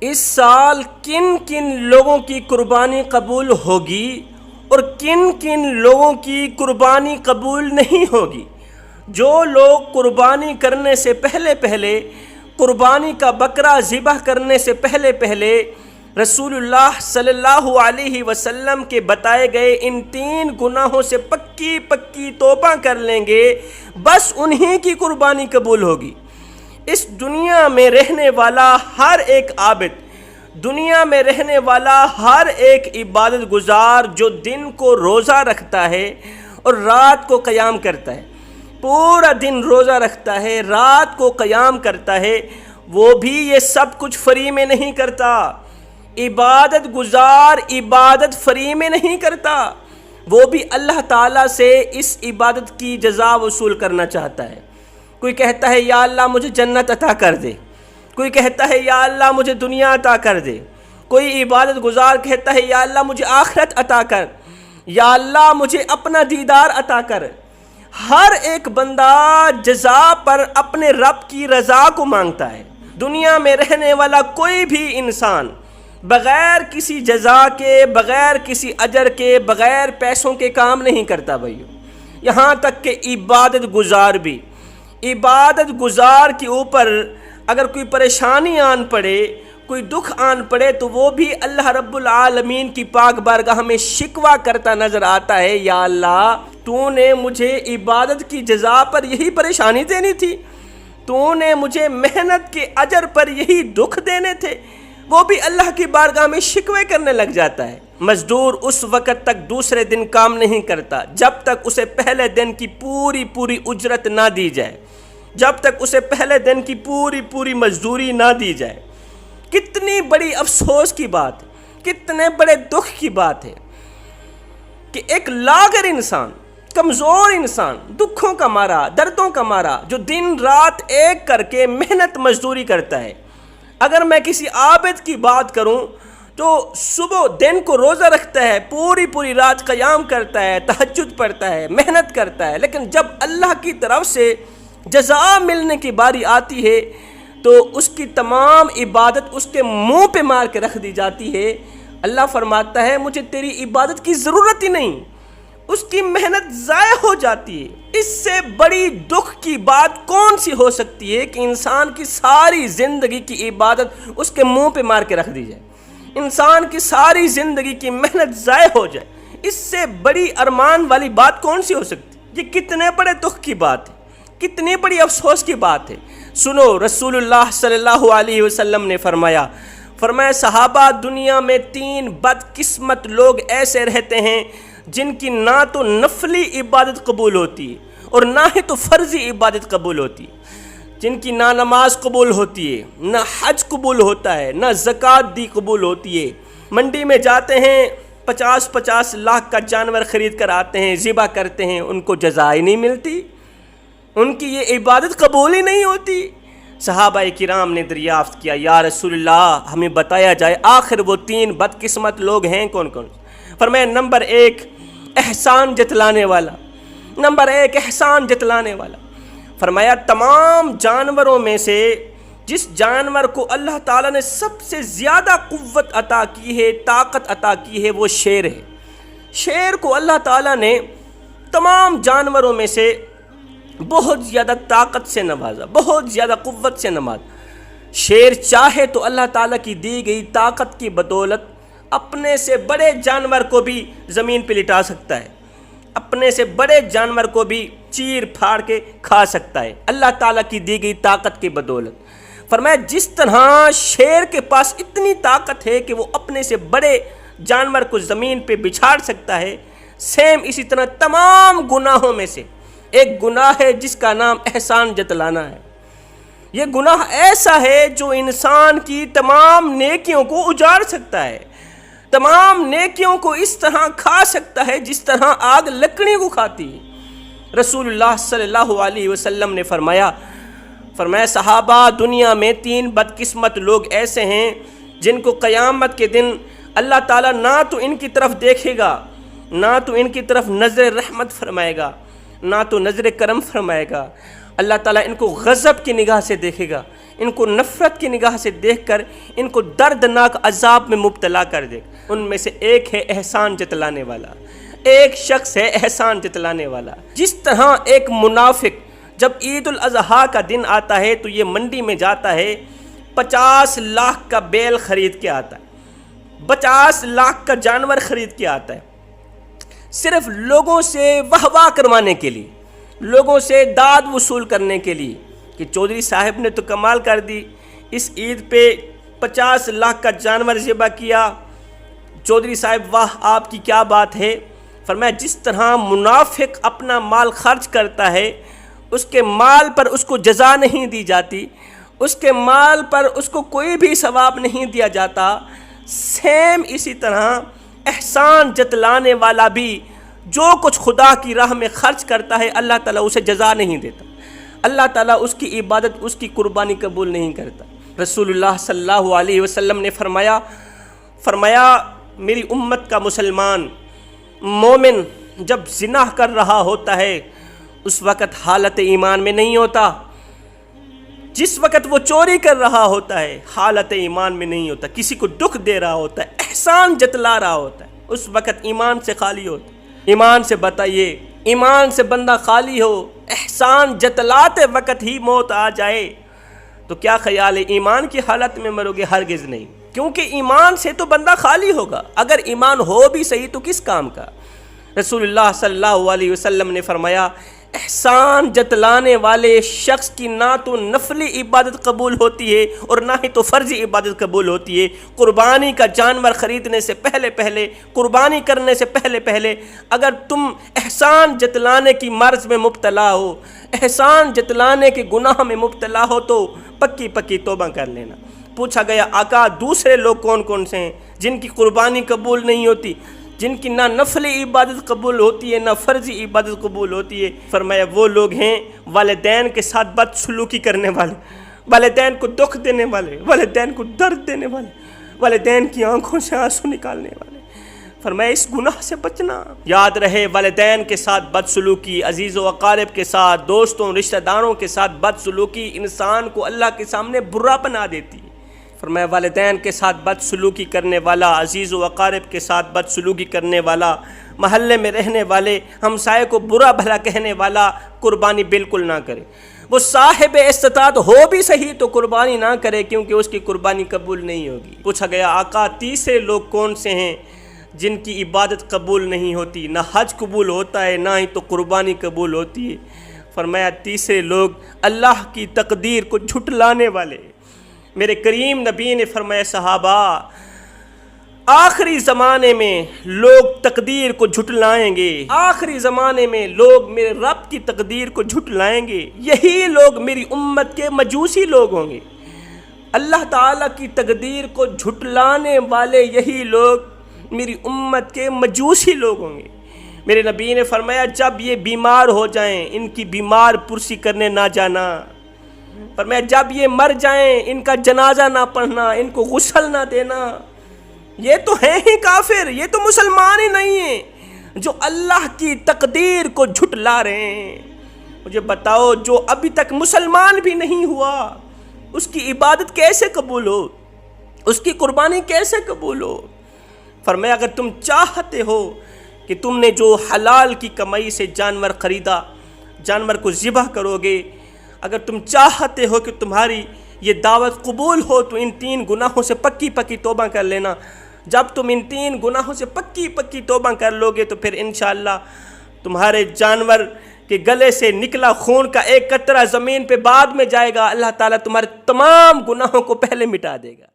اس سال کن کن لوگوں کی قربانی قبول ہوگی اور کن کن لوگوں کی قربانی قبول نہیں ہوگی۔ جو لوگ قربانی کرنے سے پہلے قربانی کا بکرا ذبح کرنے سے پہلے رسول اللہ صلی اللہ علیہ وسلم کے بتائے گئے ان 3 گناہوں سے پکی توبہ کر لیں گے، بس انہی کی قربانی قبول ہوگی۔ اس دنیا میں رہنے والا ہر ایک عابد، دنیا میں رہنے والا ہر ایک عبادت گزار جو دن کو روزہ رکھتا ہے اور رات کو قیام کرتا ہے، پورا دن روزہ رکھتا ہے، رات کو قیام کرتا ہے، وہ بھی یہ سب کچھ فری میں نہیں کرتا۔ عبادت گزار عبادت فری میں نہیں کرتا، وہ بھی اللہ تعالیٰ سے اس عبادت کی جزا وصول کرنا چاہتا ہے۔ کوئی کہتا ہے یا اللہ مجھے جنت عطا کر دے، کوئی کہتا ہے یا اللہ مجھے دنیا عطا کر دے، کوئی عبادت گزار کہتا ہے یا اللہ مجھے آخرت عطا کر، یا اللہ مجھے اپنا دیدار عطا کر۔ ہر ایک بندہ جزا پر اپنے رب کی رضا کو مانگتا ہے۔ دنیا میں رہنے والا کوئی بھی انسان بغیر کسی جزا کے، بغیر کسی اجر کے، بغیر پیسوں کے کام نہیں کرتا بھائیو۔ یہاں تک کہ عبادت گزار بھی، عبادت گزار کے اوپر اگر کوئی پریشانی آن پڑے، کوئی دکھ آن پڑے تو وہ بھی اللہ رب العالمین کی پاک بارگاہ میں شکوہ کرتا نظر آتا ہے، یا اللہ تو نے مجھے عبادت کی جزا پر یہی پریشانی دینی تھی، تو نے مجھے محنت کے اجر پر یہی دکھ دینے تھے۔ وہ بھی اللہ کی بارگاہ میں شکوے کرنے لگ جاتا ہے۔ مزدور اس وقت تک دوسرے دن کام نہیں کرتا جب تک اسے پہلے دن کی پوری اجرت نہ دی جائے، جب تک اسے پہلے دن کی پوری مزدوری نہ دی جائے۔ کتنی بڑی افسوس کی بات ہے، کتنے بڑے دکھ کی بات ہے کہ ایک لاغر انسان، کمزور انسان، دکھوں کا مارا، دردوں کا مارا، جو دن رات ایک کر کے محنت مزدوری کرتا ہے۔ اگر میں کسی عابد کی بات کروں تو صبح دن کو روزہ رکھتا ہے، پوری رات قیام کرتا ہے، تہجد پڑھتا ہے، محنت کرتا ہے، لیکن جب اللہ کی طرف سے جزا ملنے کی باری آتی ہے تو اس کی تمام عبادت اس کے منہ پہ مار کے رکھ دی جاتی ہے۔ اللہ فرماتا ہے مجھے تیری عبادت کی ضرورت ہی نہیں، اس کی محنت ضائع ہو جاتی ہے۔ اس سے بڑی دکھ کی بات کون سی ہو سکتی ہے کہ انسان کی ساری زندگی کی عبادت اس کے منہ پہ مار کے رکھ دی جائے، انسان کی ساری زندگی کی محنت ضائع ہو جائے۔ اس سے بڑی ارمان والی بات کون سی ہو سکتی ہے؟ یہ کتنے بڑے دکھ کی بات ہے، کتنی بڑی افسوس کی بات ہے۔ سنو، رسول اللہ صلی اللہ علیہ وسلم نے فرمایا صحابہ دنیا میں 3 بدقسمت لوگ ایسے رہتے ہیں جن کی نہ تو نفلی عبادت قبول ہوتی ہے اور نہ ہی تو فرضی عبادت قبول ہوتی ہے، جن کی نہ نماز قبول ہوتی ہے، نہ حج قبول ہوتا ہے، نہ زکوٰۃ دی قبول ہوتی ہے۔ منڈی میں جاتے ہیں، 50 لاکھ کا جانور خرید کر آتے ہیں، ذبح کرتے ہیں، ان کو جزا ہی نہیں ملتی، ان کی یہ عبادت قبول ہی نہیں ہوتی۔ صحابہ کرام نے دریافت کیا یا رسول اللہ ہمیں بتایا جائے آخر وہ 3 بدقسمت لوگ ہیں کون کون؟ فرمایا نمبر 1 احسان جتلانے والا، نمبر 1 احسان جتلانے والا۔ فرمایا تمام جانوروں میں سے جس جانور کو اللہ تعالیٰ نے سب سے زیادہ قوت عطا کی ہے، طاقت عطا کی ہے، وہ شیر ہے۔ شیر کو اللہ تعالیٰ نے تمام جانوروں میں سے بہت زیادہ طاقت سے نوازا، بہت زیادہ قوت سے نوازا۔ شیر چاہے تو اللہ تعالیٰ کی دی گئی طاقت کی بدولت اپنے سے بڑے جانور کو بھی زمین پہ لٹا سکتا ہے، اپنے سے بڑے جانور کو بھی چیر پھاڑ کے کھا سکتا ہے، اللہ تعالیٰ کی دی گئی طاقت کی بدولت۔ فرمایا جس طرح شیر کے پاس اتنی طاقت ہے کہ وہ اپنے سے بڑے جانور کو زمین پہ بچھاڑ سکتا ہے، سیم اسی طرح تمام گناہوں میں سے ایک گناہ ہے جس کا نام احسان جتلانا ہے۔ یہ گناہ ایسا ہے جو انسان کی تمام نیکیوں کو اجاڑ سکتا ہے، تمام نیکیوں کو اس طرح کھا سکتا ہے جس طرح آگ لکڑی کو کھاتی ہے۔ رسول اللہ صلی اللہ علیہ وسلم نے فرمایا صحابہ دنیا میں 3 بدقسمت لوگ ایسے ہیں جن کو قیامت کے دن اللہ تعالیٰ نہ تو ان کی طرف دیکھے گا، نہ تو ان کی طرف نظر رحمت فرمائے گا، نہ تو نظر کرم فرمائے گا۔ اللہ تعالیٰ ان کو غضب کی نگاہ سے دیکھے گا، ان کو نفرت کی نگاہ سے دیکھ کر ان کو دردناک عذاب میں مبتلا کر دے گا۔ ان میں سے ایک ہے احسان جتلانے والا، ایک شخص ہے احسان جتلانے والا۔ جس طرح ایک منافق جب عید الاضحیٰ کا دن آتا ہے تو یہ منڈی میں جاتا ہے، 50 لاکھ کا بیل خرید کے آتا ہے، 50 لاکھ کا جانور خرید کے آتا ہے، صرف لوگوں سے واہ واہ کروانے کے لیے، لوگوں سے داد وصول کرنے کے لیے کہ چودھری صاحب نے تو کمال کر دی، اس عید پہ 50 لاکھ کا جانور ذبح کیا، چودھری صاحب واہ آپ کی کیا بات ہے۔ فرمایا جس طرح منافق اپنا مال خرچ کرتا ہے، اس کے مال پر اس کو جزا نہیں دی جاتی، اس کے مال پر اس کو کوئی بھی ثواب نہیں دیا جاتا، سیم اسی طرح احسان جتلانے والا بھی جو کچھ خدا کی راہ میں خرچ کرتا ہے اللہ تعالیٰ اسے جزا نہیں دیتا، اللہ تعالیٰ اس کی عبادت، اس کی قربانی قبول نہیں کرتا۔ رسول اللہ صلی اللہ علیہ وسلم نے فرمایا میری امت کا مسلمان مومن جب زنا کر رہا ہوتا ہے اس وقت حالت ایمان میں نہیں ہوتا، جس وقت وہ چوری کر رہا ہوتا ہے حالت ایمان میں نہیں ہوتا، کسی کو دکھ دے رہا ہوتا ہے، احسان جتلا رہا ہوتا ہے، اس وقت ایمان سے خالی ہوتا ہے۔ ایمان سے بتائیے، ایمان سے بندہ خالی ہو، احسان جتلاتے وقت ہی موت آ جائے تو کیا خیال ہے ایمان کی حالت میں مرو گے؟ ہرگز نہیں، کیونکہ ایمان سے تو بندہ خالی ہوگا، اگر ایمان ہو بھی صحیح تو کس کام کا۔ رسول اللہ صلی اللہ علیہ وسلم نے فرمایا احسان جتلانے والے شخص کی نہ تو نفلی عبادت قبول ہوتی ہے اور نہ ہی تو فرضی عبادت قبول ہوتی ہے۔ قربانی کا جانور خریدنے سے پہلے، قربانی کرنے سے پہلے اگر تم احسان جتلانے کی مرض میں مبتلا ہو، احسان جتلانے کے گناہ میں مبتلا ہو تو پکی توبہ کر لینا۔ پوچھا گیا آقا دوسرے لوگ کون کون سے ہیں جن کی قربانی قبول نہیں ہوتی، جن کی نہ نفلی عبادت قبول ہوتی ہے نہ فرضی عبادت قبول ہوتی ہے؟ فرمایا وہ لوگ ہیں والدین کے ساتھ بدسلوکی کرنے والے، والدین کو دکھ دینے والے، والدین کو درد دینے والے، والدین کی آنکھوں سے آنسو نکالنے والے۔ فرمایا اس گناہ سے بچنا۔ یاد رہے والدین کے ساتھ بدسلوکی، عزیز و اقارب کے ساتھ، دوستوں رشتہ داروں کے ساتھ بدسلوکی انسان کو اللہ کے سامنے برا بنا دیتی ہے۔ فرمایا والدین کے ساتھ بدسلوکی کرنے والا، عزیز و اقارب کے ساتھ بدسلوکی کرنے والا، محلے میں رہنے والے، ہمسائے کو برا بھلا کہنے والا قربانی بالکل نہ کرے۔ وہ صاحب استطاعت ہو بھی صحیح تو قربانی نہ کرے کیونکہ اس کی قربانی قبول نہیں ہوگی۔ پوچھا گیا آقا تیسرے لوگ کون سے ہیں جن کی عبادت قبول نہیں ہوتی، نہ حج قبول ہوتا ہے نہ ہی تو قربانی قبول ہوتی ہے؟ فرمایا تیسرے لوگ اللہ کی تقدیر کو جھٹلانے والے۔ میرے کریم نبی نے فرمایا صحابہ آخری زمانے میں لوگ تقدیر کو جھٹلائیں گے، آخری زمانے میں لوگ میرے رب کی تقدیر کو جھٹلائیں گے، یہی لوگ میری امت کے مجوسی لوگ ہوں گے۔ اللہ تعالیٰ کی تقدیر کو جھٹلانے والے یہی لوگ میری امت کے مجوسی لوگ ہوں گے۔ میرے نبی نے فرمایا جب یہ بیمار ہو جائیں ان کی بیمار پرسی کرنے نہ جانا، فرمایا جب یہ مر جائیں ان کا جنازہ نہ پڑھنا، ان کو غسل نہ دینا۔ یہ تو ہیں ہی کافر، یہ تو مسلمان ہی نہیں ہیں جو اللہ کی تقدیر کو جھٹلا رہے ہیں۔ مجھے بتاؤ جو ابھی تک مسلمان بھی نہیں ہوا اس کی عبادت کیسے قبول ہو، اس کی قربانی کیسے قبول ہو؟ فرمایا اگر تم چاہتے ہو کہ تم نے جو حلال کی کمائی سے جانور خریدا، جانور کو ذبح کرو گے، اگر تم چاہتے ہو کہ تمہاری یہ دعوت قبول ہو تو ان 3 گناہوں سے پکی توبہ کر لینا۔ جب تم ان 3 گناہوں سے پکی توبہ کر لو گے تو پھر انشاءاللہ تمہارے جانور کے گلے سے نکلا خون کا ایک قطرہ زمین پہ بعد میں جائے گا، اللہ تعالیٰ تمہارے تمام گناہوں کو پہلے مٹا دے گا۔